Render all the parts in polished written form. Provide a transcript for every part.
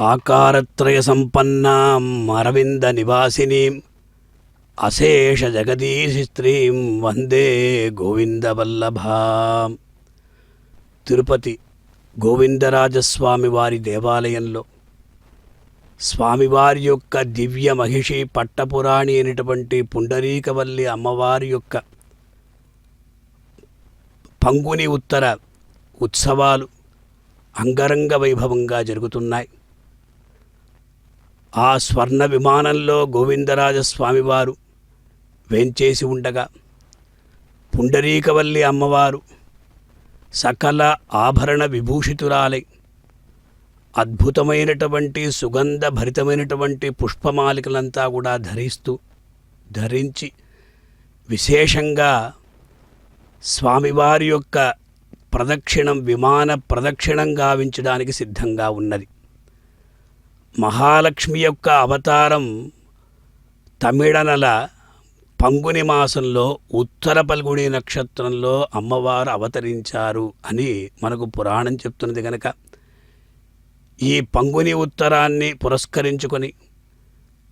ఆకారత్రయ సంపన్నాం అరవింద నివాసినీం అశేష జగదీశి స్త్రీం వందే గోవిందవల్లభాం. తిరుపతి గోవిందరాజస్వామి వారి దేవాలయంలో స్వామివారి యొక్క దివ్య మహిషి పట్టపురాణి అయినటువంటి పుండరీకవల్లి అమ్మవారి యొక్క పంగుని ఉత్తర ఉత్సవాలు అంగరంగ వైభవంగా జరుగుతున్నాయి. ఆ స్వర్ణ విమానంలో గోవిందరాజస్వామివారు వేంచేసి ఉండగా పుండరీకవల్లి అమ్మవారు సకల ఆభరణ విభూషితురాలై అద్భుతమైనటువంటి సుగంధ భరితమైనటువంటి పుష్పమాలికలంతా కూడా ధరించి విశేషంగా స్వామివారి యొక్క ప్రదక్షిణం విమాన ప్రదక్షిణం గావించడానికి సిద్ధంగా ఉన్నది. మహాలక్ష్మి యొక్క అవతారం తమిళనల పంగుని మాసంలో ఉత్తర పల్గుని నక్షత్రంలో అమ్మవారు అవతరించారు అని మనకు పురాణం చెప్తున్నది కనుక ఈ పంగుని ఉత్తరాన్ని పురస్కరించుకొని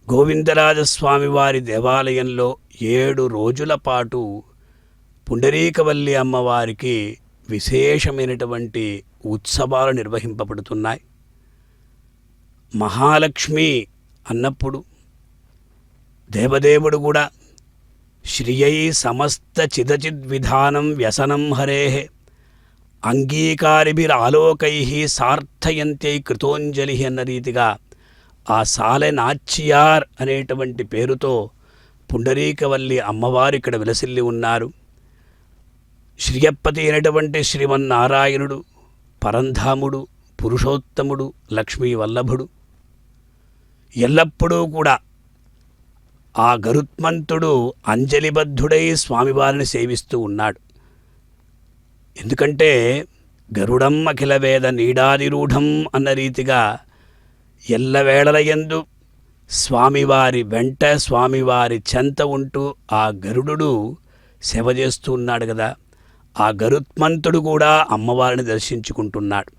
గోవిందరాజస్వామి వారి దేవాలయంలో 7 రోజుల పాటు పుండరీకవల్లి అమ్మవారికి విశేషమైనటువంటి ఉత్సవాలు నిర్వహింపబడుతున్నాయి. మహాలక్ష్మి అన్నప్పుడు దేవదేవుడు కూడా శ్రియై సమస్త చిదచిద్విధానం వ్యసనం హరేః అంగీకారిభిరాలోకై సార్థయంత్యై కృతోంజలి అన్న రీతిగా ఆ సాలె నాచ్యార్ అనేటువంటి పేరుతో పుండరీకవల్లి అమ్మవారు ఇక్కడ విలసిల్లి ఉన్నారు. శ్రియప్పతి అయినటువంటి శ్రీమన్నారాయణుడు పరంధాముడు పురుషోత్తముడు లక్ష్మీ వల్లభుడు ఎల్లప్పుడూ కూడా ఆ గరుత్మంతుడు అంజలిబద్ధుడై స్వామివారిని సేవిస్తూ ఉన్నాడు. ఎందుకంటే గరుడం అఖిల వేద నీడాదిరూఢం అన్న రీతిగా ఎల్లవేళలయందు స్వామివారి వెంట స్వామివారి చెంత ఉంటూ ఆ గరుడు సేవ చేస్తూ ఉన్నాడు కదా. ఆ గరుత్మంతుడు కూడా అమ్మవారిని దర్శించుకుంటున్నాడు.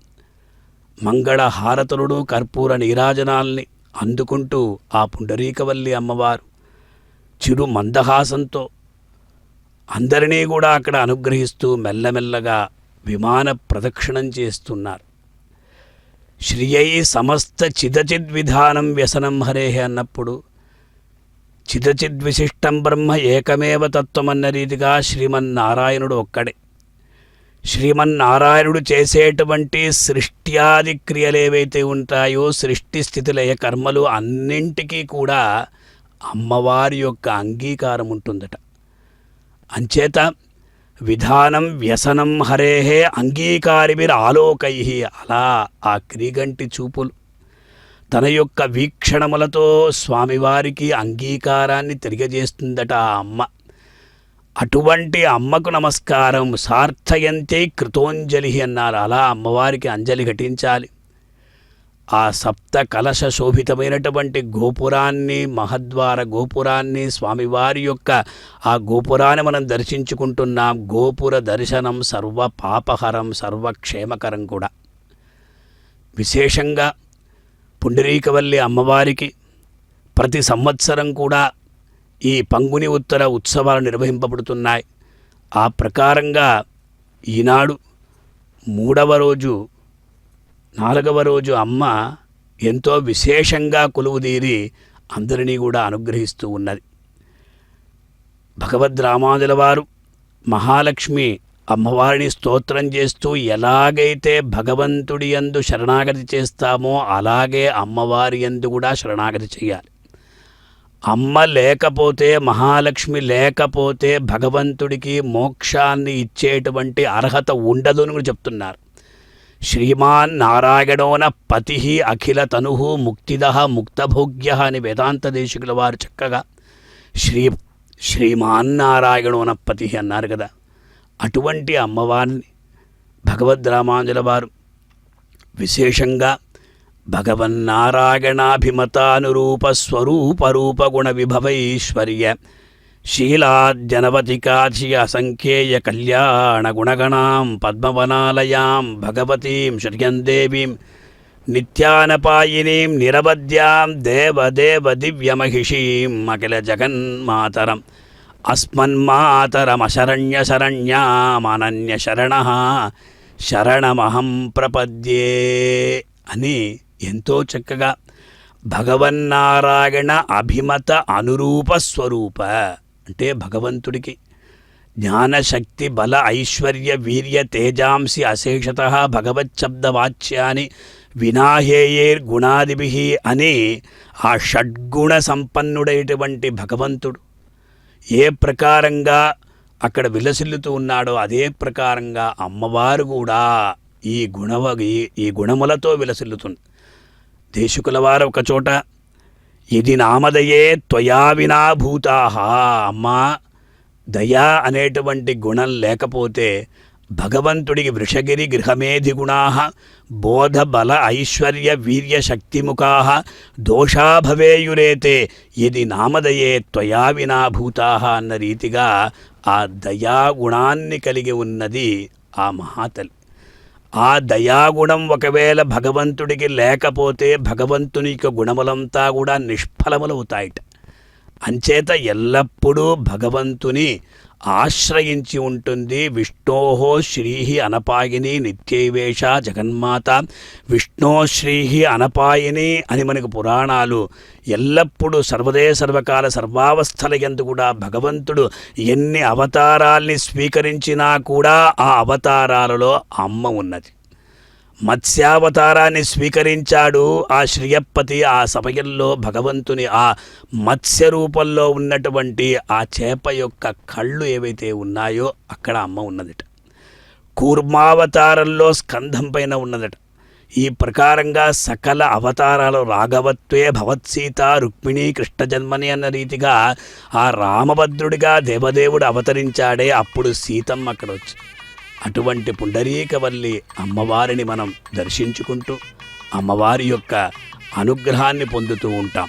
మంగళ హారతులుడు కర్పూర నీరాజనాల్ని అందుకుంటూ ఆ పుండరీకవల్లి అమ్మవారు చిరు మందహాసంతో అందరినీ కూడా అక్కడ అనుగ్రహిస్తూ మెల్లమెల్లగా విమాన ప్రదక్షిణం చేస్తున్నారు. శ్రియై సమస్త చిదచిద్విధానం వ్యసనం హరేః అన్నప్పుడు చిదచిద్విశిష్టం బ్రహ్మ ఏకమేవ తత్వమన్న రీతిగా శ్రీమన్నారాయణుడు ఒక్కడే. శ్రీమన్నారాయణుడు చేసేటువంటి సృష్ట్యాది క్రియలు ఏవైతే ఉంటాయో సృష్టి స్థితి లయ కర్మలు అన్నింటికీ కూడా అమ్మవారి యొక్క అంగీకారం ఉంటుందట. అంచేత విధానం వ్యసనం హరేః అంగీకారిభిరాలోకై అలా ఆ క్రీగంటి చూపులు తన యొక్క వీక్షణములతో స్వామివారికి అంగీకారాన్ని తెలియజేస్తుందట ఆ అమ్మ. అటువంటి అమ్మకు నమస్కారం. సార్థయంతే కృతోంజలి అన్నారు. అలా అమ్మవారికి అంజలి ఘటించాలి. ఆ సప్త కలశ శోభితమైనటువంటి గోపురాన్ని మహద్వార గోపురాన్ని స్వామివారి యొక్క ఆ గోపురాన్ని మనం దర్శించుకుంటున్నాం. గోపుర దర్శనం సర్వ పాపహరం సర్వక్షేమకరం కూడా. విశేషంగా పుండరీకవల్లి అమ్మవారికి ప్రతి సంవత్సరం కూడా ఈ పంగుని ఉత్తర ఉత్సవాలు నిర్వహింపబడుతున్నాయి. ఆ ప్రకారంగా ఈనాడు 3వ రోజు 4వ రోజు అమ్మ ఎంతో విశేషంగా కొలువుదీరి అందరినీ కూడా అనుగ్రహిస్తూ ఉన్నది. భగవద్ రామానుజుల వారు మహాలక్ష్మి అమ్మవారిని స్తోత్రం చేస్తూ ఎలాగైతే భగవంతుడి యందు శరణాగతి చేస్తామో అలాగే అమ్మవారి యందు కూడా శరణాగతి చేయాలి. అమ్మ లేకపోతే మహాలక్ష్మి లేకపోతే భగవంతుడికి మోక్షాన్ని ఇచ్చేటువంటి అర్హత ఉండదు అని చెప్తున్నారు. శ్రీమాన్ నారాయణోన పతి అఖిల తను ముక్తిద ముక్తభోగ్య అని వేదాంత దేశికుల వారు చక్కగా శ్రీమాన్నారాయణోన పతి అన్నారు కదా. అటువంటి అమ్మవారిని భగవద్ రామానుజుల వారు విశేషంగా భగవన్నారాయణాభిమతానురూప స్వరూప రూపగుణ విభవైశ్వర్య శీలాజ్జనవతికాధియ అసంఖ్యేయ కళ్యాణ గుణగణాం పద్మవనాలయాం భగవతీం శ్రియందేవీం నిత్యానపాయినీం నిరవధ్యాం దేవదేవ దివ్యమహిషీం అఖిల జగన్మాతరం అస్మన్మాతరమశరణ్య శరణమహం ప్రపద్యే అని ఎంతో చక్కగా భగవన్నారాయణ అభిమత అనురూప స్వరూప అంటే భగవంతుడికి జ్ఞానశక్తి బల ఐశ్వర్య వీర్య తేజాంసి అశేషత భగవచ్చబ్దవాచ్యాని వినాహేయేర్ గుణాదిభి అని ఆ షడ్గుణ సంపన్నుడైనటువంటి భగవంతుడు ఏ ప్రకారంగా అక్కడ విలసిల్లుతూ ఉన్నాడో అదే ప్రకారంగా అమ్మవారు కూడా ఈ గుణములతో విలసిల్లుతుంది. దేశికుల వారు ఒకచోట ఇది నామదయే త్వయా వినా భూతాః అమ్మా దయా అనేటువంటి గుణం లేకపోతే భగవంతుడికి వృషగిరి గృహమేధి గుణాః బోధ బల ఐశ్వర్య వీర్య శక్తిముఖాః దోషా భవేయురేతే ఇది నామదయే త్వయా వినా భూతాః అన్న రీతిగా ఆ దయాగుణాన్ని కలిగి ఉన్నది ఆ మహాతల్లి. ఆ దయాగుణం ఒకవేళ భగవంతుడికి లేకపోతే భగవంతుని యొక్క గుణములంతా కూడా నిష్ఫలములవుతాయిట. అంచేత ఎల్లప్పుడూ భగవంతుని ఆశ్రయించి ఉంటుంది. విష్ణోహో శ్రీహి అనపాయిని నిత్యైవేష జగన్మాత విష్ణో శ్రీహి అనపాయిని అని మనకు పురాణాలు ఎల్లప్పుడూ సర్వదే సర్వకాల సర్వావస్థల యందు కూడా భగవంతుడు ఎన్ని అవతారాల్ని స్వీకరించినా కూడా ఆ అవతారాలలో అమ్మ ఉన్నది. మత్స్యావతారాన్ని స్వీకరించాడు ఆ శ్రియప్పతి. ఆ సమయంలో భగవంతుని ఆ మత్స్య రూపంలో ఉన్నటువంటి ఆ చేప యొక్క కళ్ళు ఏవైతే ఉన్నాయో అక్కడ అమ్మ ఉన్నదట. కూర్మావతారంలో స్కంధం పైన ఉన్నదట. ఈ ప్రకారంగా సకల అవతారాలు రాఘవత్వే భవత్సీత రుక్మిణీ కృష్ణ జన్మని అన్న రీతిగా ఆ రామభద్రుడిగా దేవదేవుడు అవతరించాడే అప్పుడు సీతమ్మ అక్కడ వచ్చి అటువంటి పుండరీకవల్లి అమ్మవారిని మనం దర్శించుకుంటూ అమ్మవారి యొక్క అనుగ్రహాన్ని పొందుతూ ఉంటాం.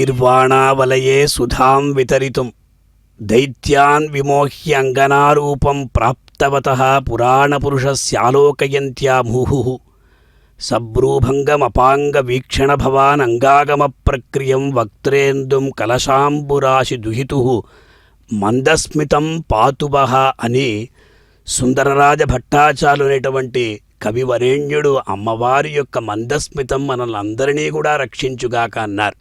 గీర్వాణావలయే సుధాం వితరితుం దైత్యాన్ విమోహ్య అంగనారూపం ప్రాప్తవతః పురాణపురుషస్యాలోకయంత్యా ముహుః సబ్రూభంగమపాంగవీక్షణభవాన్ అంగాగమప్రక్రియం వక్త్రేందుం కలశాంబురాశి దుహితుః మందస్మితం పాతువః అని సుందరరాజ భట్టాచార్యులు అనేటువంటి కవివరేణ్యుడు అమ్మవారి యొక్క మందస్మితం మనల్ని అందరినీ కూడా రక్షించుగాక అన్నారు.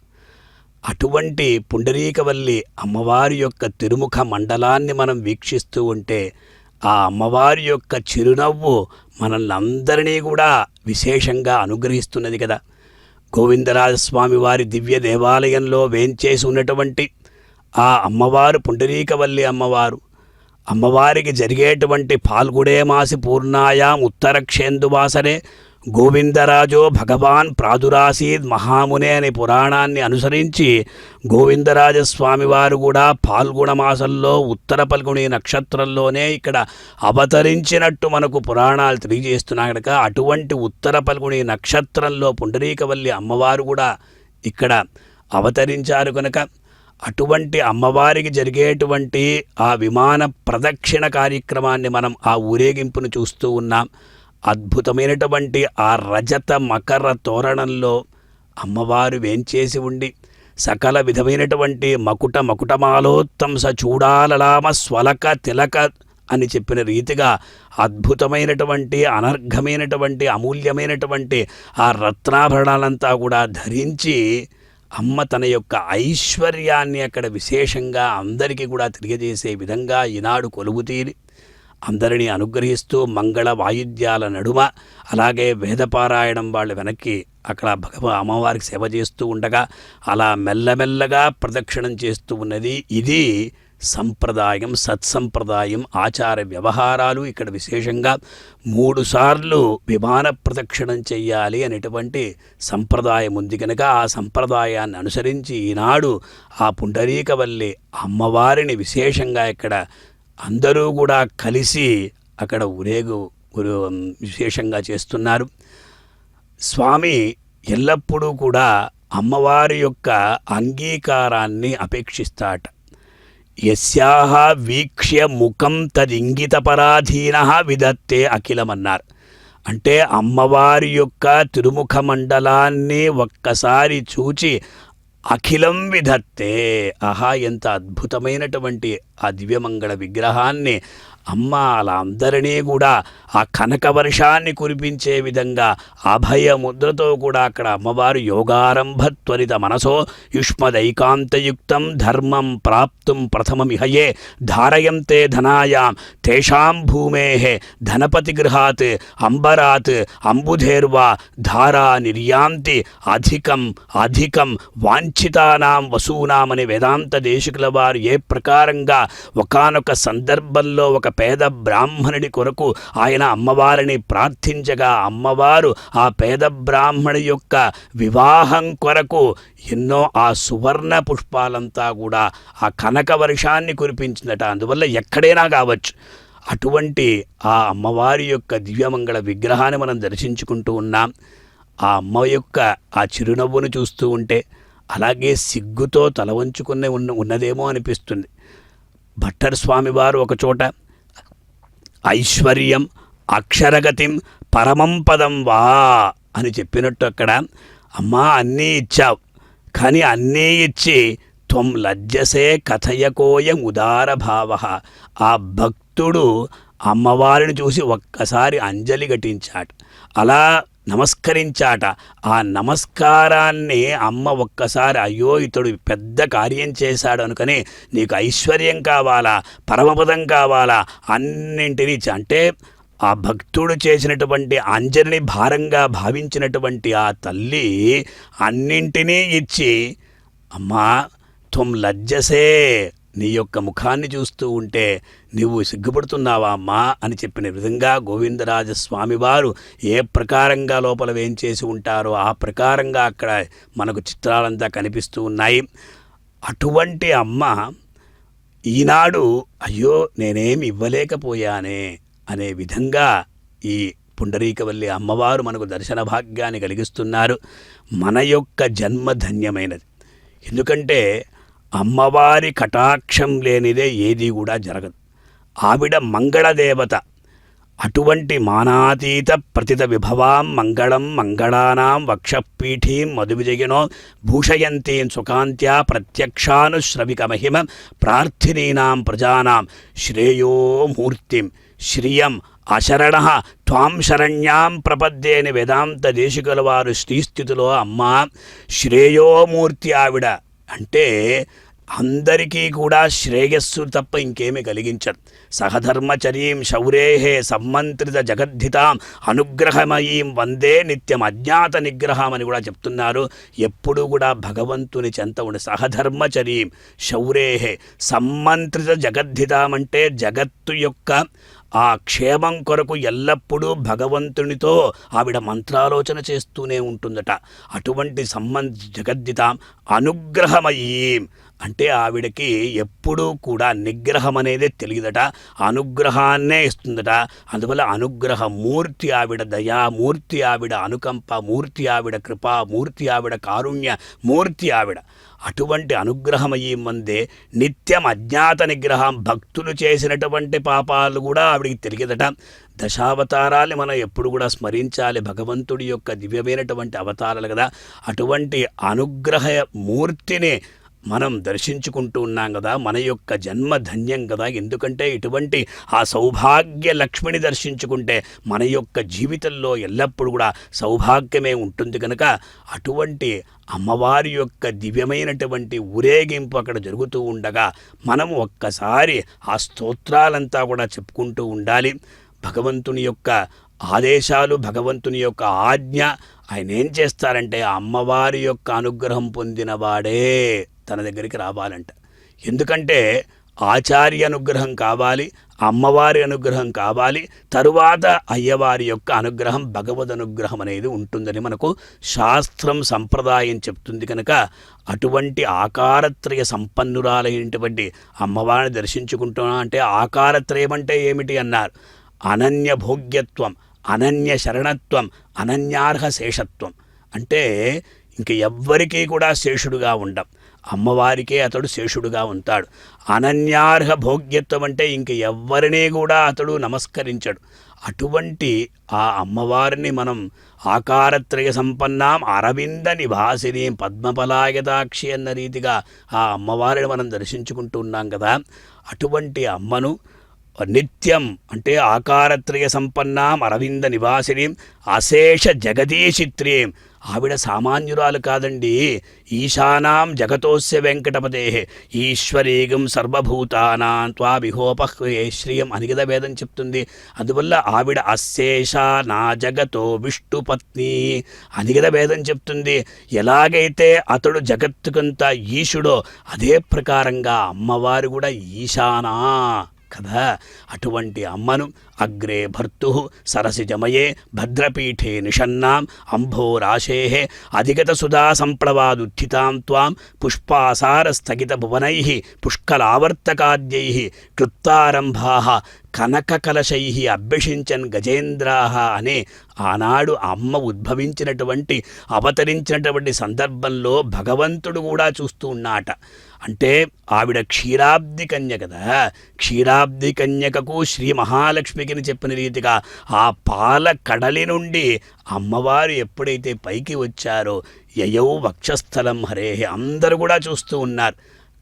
అటువంటి పుండరీకవల్లి అమ్మవారి యొక్క తిరుముఖ మండలాన్ని మనం వీక్షిస్తూ ఉంటే ఆ అమ్మవారి యొక్క చిరునవ్వు మనల్ని అందరినీ కూడా విశేషంగా అనుగ్రహిస్తున్నది కదా. గోవిందరాజస్వామి వారి దివ్య దేవాలయంలో వేంచేసి ఉన్నటువంటి ఆ అమ్మవారు పుండరీకవల్లి అమ్మవారు, అమ్మవారికి జరిగేటువంటి ఫాల్గుడే మాసి పూర్ణాయాం ఉత్తరక్షేందువాసరే గోవిందరాజో భగవాన్ ప్రాదురాసీద్ మహామునే అనే పురాణాన్ని అనుసరించి గోవిందరాజస్వామి వారు కూడా ఫాల్గుణ మాసంలో ఉత్తర పల్గుని నక్షత్రంలోనే ఇక్కడ అవతరించినట్టు మనకు పురాణాలు తెలియజేస్తున్నాయి కనుక అటువంటి ఉత్తర పల్గుని నక్షత్రంలో పుండరీకవల్లి అమ్మవారు కూడా ఇక్కడ అవతరించారు కనుక అటువంటి అమ్మవారికి జరిగేటువంటి ఆ విమాన ప్రదక్షిణ కార్యక్రమాన్ని మనం ఆ ఊరేగింపును చూస్తూ ఉన్నాం. అద్భుతమైనటువంటి ఆ రజత మకర తోరణంలో అమ్మవారు వేంచేసి ఉండి సకల విధమైనటువంటి మకుటమాలోత్తంస చూడాలలామ స్వలక తిలక అని చెప్పిన రీతిగా అద్భుతమైనటువంటి అనర్ఘమైనటువంటి అమూల్యమైనటువంటి ఆ రత్నాభరణాలంతా కూడా ధరించి అమ్మ తన యొక్క ఐశ్వర్యాన్ని అక్కడ విశేషంగా అందరికీ కూడా తెలియజేసే విధంగా ఈనాడు కొలువుతీరి అందరినీ అనుగ్రహిస్తూ మంగళ వాయిద్యాల నడుమ అలాగే వేదపారాయణం వాళ్ళ వెనక్కి అక్కడ అమ్మవారికి సేవ చేస్తూ ఉండగా అలా మెల్లమెల్లగా ప్రదక్షిణం చేస్తూ ఉన్నది. ఇది సంప్రదాయం, సత్సంప్రదాయం, ఆచార వ్యవహారాలు. ఇక్కడ విశేషంగా 3 సార్లు విమాన ప్రదక్షిణం చెయ్యాలి అనేటువంటి సంప్రదాయం ఉంది కనుక ఆ సంప్రదాయాన్ని అనుసరించి ఈనాడు ఆ పుండరీకవల్లి అమ్మవారిని విశేషంగా ఇక్కడ అందరూ కూడా కలిసి అక్కడ విశేషంగా చేస్తున్నారు. స్వామి ఎల్లప్పుడూ కూడా అమ్మవారి యొక్క అంగీకారాన్ని అపేక్షిస్తాట. యస్యాహ వీక్ష్య ముఖం తదింగితపరాధీనః విదత్తే అఖిలమన్నారు. అంటే అమ్మవారి యొక్క తిరుముఖ మండలాన్ని ఒక్కసారి చూచి అఖిలం విధత్తే. ఆహా, ఎంత అద్భుతమైనటువంటి ఆ దివ్యమంగళ విగ్రహాన్ని అమ్మ అలా అందరినీ కూడా ఆ కనక వర్షాన్ని కురిపించే విధంగా అభయ ముద్రతో కూడా అక్కడ అమ్మవారు యోగారంభ త్వరిత మనసో యుష్మదైకాంతయుక్తం ధర్మం ప్రాప్తుం ప్రథమమిహయే ధారయంతే ధనాయాం తేషాం భూమేః ధనపతి గృహాత్ అంబరాత్ అంబుధేర్వా ధారా నిర్యాంతి అధికం అధికం వాంఛితానాం వసూనాం అనే వేదాంత దేశికుల వారు ఏ ప్రకారంగా ఒకానొక సందర్భంలో ఒక పేద బ్రాహ్మణుడి కొరకు ఆయన అమ్మవారిని ప్రార్థించగా అమ్మవారు ఆ పేద బ్రాహ్మణి యొక్క వివాహం కొరకు ఎన్నో ఆ సువర్ణ పుష్పాలంతా కూడా ఆ కనక వర్షాన్ని కురిపించిందట. అందువల్ల ఎక్కడైనా కావచ్చు అటువంటి ఆ అమ్మవారి యొక్క దివ్యమంగళ విగ్రహాన్ని మనం దర్శించుకుంటూ ఉన్నాం. ఆ అమ్మ యొక్క ఆ చిరునవ్వును చూస్తూ ఉంటే అలాగే సిగ్గుతో తల వంచుకునే ఉన్నదేమో అనిపిస్తుంది. భట్టర్ స్వామివారు ఒకచోట ఐశ్వర్యం అక్షరగతిం పరమం పదం వా అని చెప్పినట్టు అక్కడ అమ్మా అన్నీ ఇచ్చావు, కానీ అన్నీ ఇచ్చి త్వం లజ్జసే కథయకోయం ఉదార భావ. ఆ భక్తుడు అమ్మవారిని చూసి ఒక్కసారి అంజలి ఘటించాట, అలా నమస్కరించాట. ఆ నమస్కారాన్ని అమ్మ ఒక్కసారి అయ్యో ఇతడు పెద్ద కార్యం చేశాడు అనుకని నీకు ఐశ్వర్యం కావాలా, పరమపదం కావాలా, అన్నింటినీ అంటే ఆ భక్తుడు చేసినటువంటి అంజలిని భారంగా భావించినటువంటి ఆ తల్లి అన్నింటినీ ఇచ్చి అమ్మా త్వం లజ్జసే, నీ యొక్క ముఖాన్ని చూస్తూ ఉంటే నువ్వు సిగ్గుపడుతున్నావా అమ్మా అని చెప్పిన విధంగా గోవిందరాజస్వామి వారు ఏ ప్రకారంగా లోపల వేంచేసి ఉంటారో ఆ ప్రకారంగా అక్కడ మనకు చిత్రాలంతా కనిపిస్తూ ఉన్నాయి. అటువంటి అమ్మ ఈనాడు అయ్యో నేనేమి ఇవ్వలేకపోయానే అనే విధంగా ఈ పుండరీకవల్లి అమ్మవారు మనకు దర్శన భాగ్యాన్ని కలిగిస్తున్నారు. మన యొక్క జన్మ ధన్యమైనది. ఎందుకంటే అమ్మవారి కటాక్షం లేనిదే ఏది కూడా జరగదు. ఆవిడ మంగళదేవత. అటువంటి మానాతీత ప్రతిత విభవాం మంగళం మంగళానాం వక్షపీఠీం మధువిజయనో భూషయంతీం సుకాంత్యా ప్రత్యక్షానుశ్రవిక మహిమ ప్రార్థినీనాం ప్రజానాం శ్రేయో మూర్తిం శ్రియం అశరణ త్వాం శరణ్యాం ప్రపద్యే అని వేదాంత దేశికుల వారు శ్రీస్థితిలో అమ్మ శ్రేయోమూర్తి ఆవిడ. అంటే అందరికీ కూడా శ్రేయస్సు తప్ప ఇంకేమీ కలిగించదు. సహధర్మచరీం శౌరేహే సమ్మంత్రిత జగద్ధితాం అనుగ్రహమయీం వందే నిత్యం అజ్ఞాత నిగ్రహం అని కూడా చెప్తున్నారు. ఎప్పుడు కూడా భగవంతుని చెంత ఉండి సహధర్మచరీం శౌరేహే సమ్మంత్రిత జగద్ధితాం అంటే జగత్తు యొక్క ఆ క్షేమం కొరకు ఎల్లప్పుడూ భగవంతునితో ఆవిడ మంత్రాలోచన చేస్తూనే ఉంటుందట. అటువంటి జగద్దితాం అనుగ్రహమయీం అంటే ఆవిడకి ఎప్పుడూ కూడా నిగ్రహం అనేది తెలియదట, అనుగ్రహాన్నే ఇస్తుందట. అందువల్ల అనుగ్రహమూర్తి ఆవిడ, దయామూర్తి ఆవిడ, అనుకంప మూర్తి ఆవిడ, కృపామూర్తి ఆవిడ, కారుణ్య మూర్తి ఆవిడ. అటువంటి అనుగ్రహమయ్యి మందే నిత్యం అజ్ఞాత నిగ్రహం. భక్తులు చేసినటువంటి పాపాలు కూడా ఆవిడికి తెలియదట. దశావతారాల్ని మనం ఎప్పుడు కూడా స్మరించాలి. భగవంతుడి యొక్క దివ్యమైనటువంటి అవతారాలు కదా. అటువంటి అనుగ్రహ మూర్తిని మనం దర్శించుకుంటూ ఉన్నాం కదా. మన యొక్క జన్మ ధన్యం కదా. ఎందుకంటే ఇటువంటి ఆ సౌభాగ్య లక్ష్మిని దర్శించుకుంటే మన యొక్క జీవితంలో ఎల్లప్పుడూ కూడా సౌభాగ్యమే ఉంటుంది కనుక అటువంటి అమ్మవారి యొక్క దివ్యమైనటువంటి ఊరేగింపు అక్కడ జరుగుతూ ఉండగా మనం ఒక్కసారి ఆ స్తోత్రాలంతా కూడా చెప్పుకుంటూ ఉండాలి. భగవంతుని యొక్క ఆదేశాలు, భగవంతుని యొక్క ఆజ్ఞ. ఆయన ఏం చేస్తారంటే అమ్మవారి యొక్క అనుగ్రహం పొందినవాడే తన దగ్గరికి రావాలంట. ఎందుకంటే ఆచార్య అనుగ్రహం కావాలి, అమ్మవారి అనుగ్రహం కావాలి, తరువాత అయ్యవారి యొక్క అనుగ్రహం, భగవద్ అనుగ్రహం అనేది ఉంటుందని మనకు శాస్త్రం సంప్రదాయం చెప్తుంది. కనుక అటువంటి ఆకారత్రయ సంపన్నురాలైనటువంటి అమ్మవారిని దర్శించుకుంటున్నా అంటే ఆకారత్రయం అంటే ఏమిటి అన్నారు. అనన్య భోగ్యత్వం, అనన్య శరణత్వం, అనన్యార్హ శేషత్వం. అంటే ఇంక ఎవ్వరికీ కూడా శేషుడుగా ఉండం, అమ్మవారికే అతడు శేషుడుగా ఉంటాడు. అనన్యార్హ భోగ్యత్వం అంటే ఇంక ఎవ్వరినీ కూడా అతడు నమస్కరించడు. అటువంటి ఆ అమ్మవారిని మనం ఆకారత్రయ సంపన్నాం అరవింద నివాసిని పద్మపలాయదాక్షి అన్న రీతిగా ఆ అమ్మవారిని మనం దర్శించుకుంటూ ఉన్నాం కదా. అటువంటి అమ్మను నిత్యం అంటే ఆకారత్రయ సంపన్నాం అరవింద నివాసినీం అశేష జగదీశిత్రీం. ఆవిడ సామాన్యురాలు కాదండి. ఈశానాం జగతోస్య వెంకటపతే ఈశ్వరీగం సర్వభూతానాం త్వావిహోపహ్వే శ్రియం అని కదా వేదం చెప్తుంది. అందువల్ల ఆవిడ అశేష నా జగతో విష్ణుపత్ని అని కదా వేదం చెప్తుంది. ఎలాగైతే అతడు జగత్తుకంతా ఈశుడో అదే ప్రకారంగా అమ్మవారు కూడా ఈశానా కదా. అటువంటి అమ్మను అగ్రే భర్తు సరసిజమయే భద్రపీఠే నిషన్నాం అంభోరాశే అధిగత సుధా సంప్లవాదుత్థితాం త్వాం పుష్పాసార స్థగిత భువనై పుష్కలావర్తకాద్యై క్లుప్తారంభా కనకకలశై అభ్యషించన్ గజేంద్రా అనే ఆనాడు అమ్మ ఉద్భవించినటువంటి అవతరించినటువంటి సందర్భంలో భగవంతుడు కూడా చూస్తూ ఉన్నాట. అంటే ఆవిడ క్షీరాబ్ది కన్య కదా. క్షీరాబ్ది కన్యకకు శ్రీ మహాలక్ష్మికి చెప్పిన రీతిగా ఆ పాల కడలి నుండి అమ్మవారు ఎప్పుడైతే పైకి వచ్చారో యయౌ వక్షస్థలం హరే అందరూ కూడా చూస్తూ ఉన్నారు.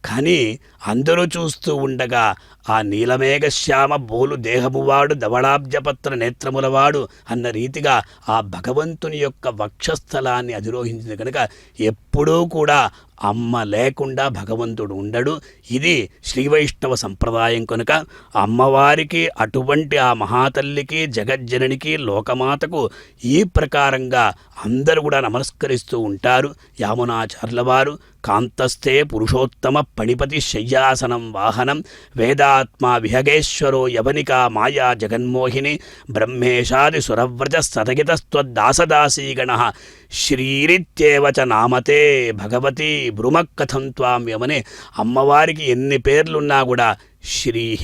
కానీ అందరూ చూస్తూ ఉండగా ఆ నీలమేఘశ్యామ బోలు దేహమువాడు ధవళాబ్జపత్ర నేత్రములవాడు అన్న రీతిగా ఆ భగవంతుని యొక్క వక్షస్థలాన్ని అధిరోహించింది. కనుక ఎప్పుడూ కూడా అమ్మ లేకుండా భగవంతుడు ఉండడు. ఇది శ్రీవైష్ణవ సంప్రదాయం. కనుక అమ్మవారికి అటువంటి ఆ మహాతల్లికి జగజ్జననికి లోకమాతకు ఈ ప్రకారంగా అందరూ కూడా నమస్కరిస్తూ ఉంటారు. యామునాచార్యుల వారు కాంతస్థే పురుషోత్తమ పణిపతి శయ్యాసనం వాహనం వేదాత్మా విహగేశ్వరో యవనికా మాయా జగన్మోహిని బ్రహ్మేశాది సురవ్రజ సతగితస్త్వద్దాసదాసీగణ శ్రీరిత్యేవచ నామతే భగవతి భ్రుమకథం త్వాం యమనే. అమ్మవారికి ఎన్ని పేర్లున్నా కూడా శ్రీ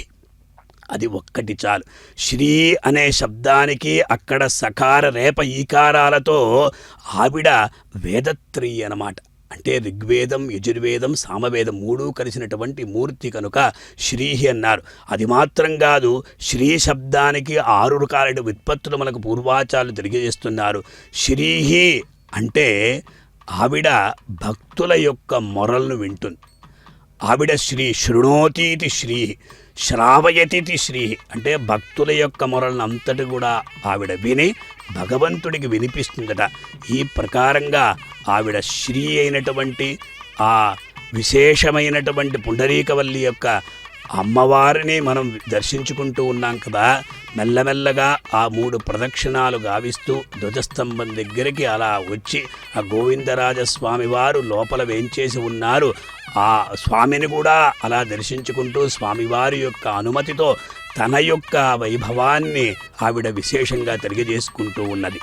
అది ఒక్కటి చాలు. శ్రీ అనే శబ్దానికి అక్కడ సకార రేప ఈకారాలతో ఆవిడ వేదత్రి అన్నమాట. అంటే ఋగ్వేదం, యజుర్వేదం, సామవేదం మూడు కలిసినటువంటి మూర్తి కనుక శ్రీహి అన్నారు. అది మాత్రం కాదు, శ్రీ శబ్దానికి 6 రకాలైన వ్యుత్పత్తులు మనకు పూర్వాచార్యులు తెలియజేస్తున్నారు. శ్రీహి అంటే ఆవిడ భక్తుల యొక్క మొరలను వింటుంది. ఆవిడ శ్రీ శృణోతీతి శ్రీ, శ్రావయతిథి శ్రీ అంటే భక్తుల యొక్క మొరలను అంతటి కూడా ఆవిడ విని భగవంతుడికి వినిపిస్తుందట. ఈ ప్రకారంగా ఆవిడ శ్రీ అయినటువంటి ఆ విశేషమైనటువంటి పుండరీకవల్లి యొక్క అమ్మవారిని మనం దర్శించుకుంటూ ఉన్నాం కదా. మెల్లమెల్లగా ఆ 3 ప్రదక్షిణాలు గావిస్తూ ధ్వజస్తంభం దగ్గరికి అలా వచ్చి ఆ గోవిందరాజస్వామి వారు లోపల వేంచేసి ఉన్నారు. ఆ స్వామిని కూడా అలా దర్శించుకుంటూ స్వామివారి యొక్క అనుమతితో తన యొక్క వైభవాన్ని ఆవిడ విశేషంగా తెలియజేసుకుంటూ ఉన్నది.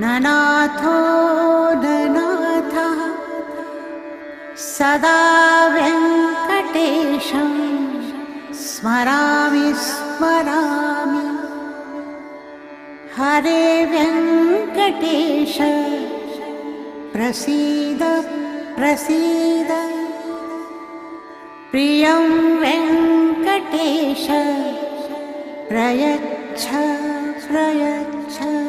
ननाथो ननाथः सदा वेङ्कटेशं स्मरामि स्मरामि। हरे वेङ्कटेश प्रसीद प्रसीद, प्रियं वेङ्कटेश प्रयच्छ प्रयच्छ।